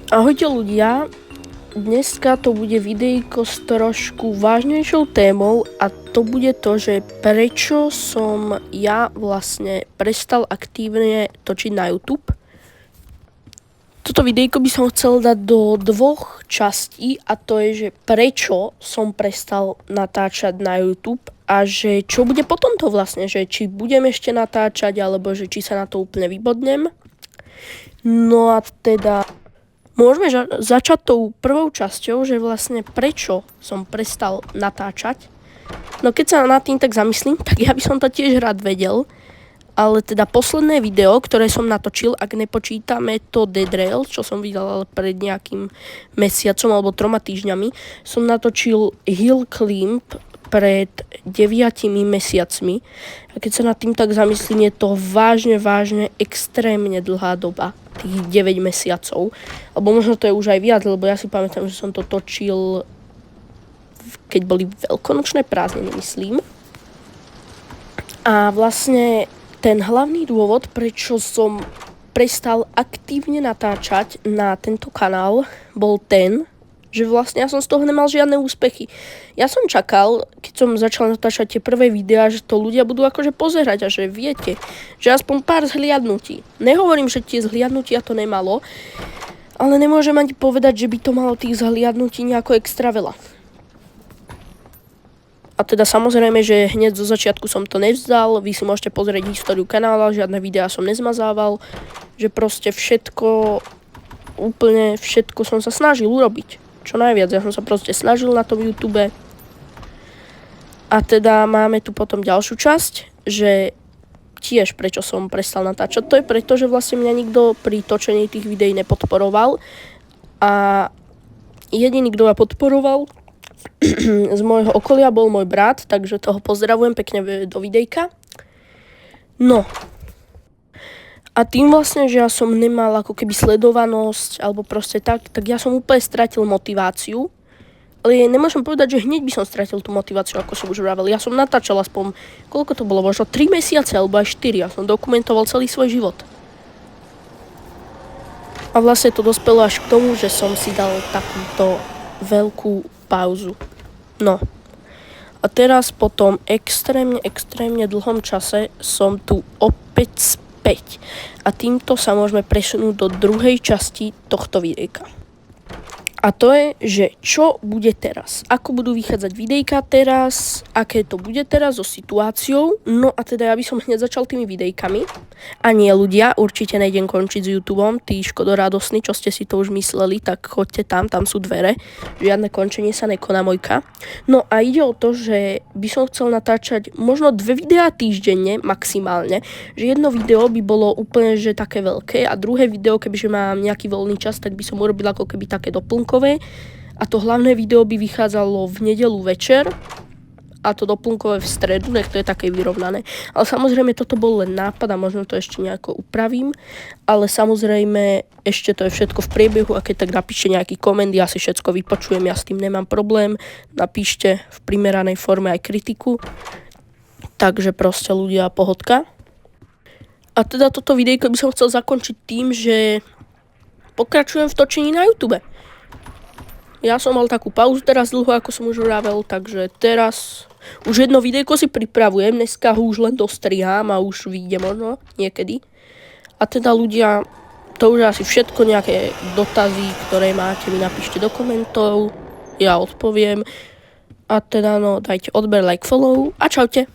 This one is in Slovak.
Ahojte ľudia, dneska to bude videjko s trošku vážnejšou témou a to bude to, že prečo som ja vlastne prestal aktívne točiť na YouTube. Toto videjko by som chcel dať do dvoch častí a to je, že prečo som prestal natáčať na YouTube a že čo bude potom to vlastne, že či budem ešte natáčať alebo že či sa na to úplne vybodnem. No a teda môžeme začať tou prvou časťou, že vlastne prečo som prestal natáčať. No keď sa nad tým tak zamyslím, tak ja by som to tiež rád vedel. Ale teda posledné video, ktoré som natočil, ak nepočítame to Dead Rail, čo som vydal pred nejakým mesiacom alebo 3 týždňami, som natočil Hill Climb pred 9 mesiacmi. A keď sa nad tým tak zamyslím, je to vážne, extrémne dlhá doba. Tých 9 mesiacov. Alebo možno to je už aj viac, lebo ja si pamätám, že som to točil, keď boli veľkonočné prázdniny, myslím. A vlastne ten hlavný dôvod, prečo som prestal aktívne natáčať na tento kanál, bol ten, že vlastne ja som z toho nemal žiadne úspechy. Ja som čakal, keď som začal natáčať tie prvé videá, že to ľudia budú akože pozerať a že viete, že aspoň pár zhliadnutí. Nehovorím, že tie zhliadnutia to nemalo, ale nemôžem ani povedať, že by to malo tých zhliadnutí nejako extra veľa. A teda samozrejme, že hneď zo začiatku som to nevzdal, vy si môžete pozrieť históriu kanála, žiadne videá som nezmazával, že proste úplne všetko som sa snažil urobiť. Čo najviac, ja som sa proste snažil na tom YouTube. A teda máme tu potom ďalšiu časť, že tiež prečo som prestal natáčať. To je preto, že vlastne mňa nikto pri točení tých videí nepodporoval. A jediný, kto ma podporoval z môjho okolia bol môj brat, takže toho pozdravujem pekne do videjka. No. A tým vlastne, že ja som nemal ako keby sledovanosť, alebo proste tak ja som úplne stratil motiváciu. Ale nemôžem povedať, že hneď by som stratil tú motiváciu, ako som už vravel. Ja som natáčal aspoň, koľko to bolo, možno 3 mesiace, alebo aj 4. Ja som dokumentoval celý svoj život. A vlastne to dospelo až k tomu, že som si dal takúto veľkú pauzu. No. A teraz po tom extrémne dlhom čase som tu opäť späť. A týmto sa môžeme presunúť do druhej časti tohto videjka. A to je, že čo bude teraz. Ako budú vychádzať videjka teraz, aké to bude teraz so situáciou. No a teda ja by som hneď začal tými videjkami. A nie ľudia, určite nejdem končiť s YouTubeom, tí škodoradosní, čo ste si to už mysleli, tak choďte tam sú dvere. Žiadne končenie sa nekoná, mojka. No a ide o to, že by som chcel natáčať možno 2 videá týždenne, maximálne. Že jedno video by bolo úplne, že také veľké a druhé video, kebyže mám nejaký voľný čas, tak by som urobil ako keby také doplnkové. A to hlavné video by vychádzalo v nedeľu večer a to doplnkové v stredu, nech to je také vyrovnané. Ale samozrejme toto bol len nápad a možno to ešte nejako upravím. Ale samozrejme ešte to je všetko v priebehu a keď tak napíšte nejaký koment, ja si všetko vypočujem, ja s tým nemám problém. Napíšte v primeranej forme aj kritiku. Takže proste ľudia, pohodka. A teda toto videjko by som chcel zakončiť tým, že pokračujem v točení na YouTube. Ja som mal takú pauzu teraz dlho, ako som už vravel, takže teraz už jedno videjko si pripravujem, dneska ho už len dostrihám a už vyjde možno niekedy. A teda ľudia, to už asi všetko, nejaké dotazy, ktoré máte, mi napíšte do komentov, ja odpoviem. A teda no, dajte odber, like, follow a čaute.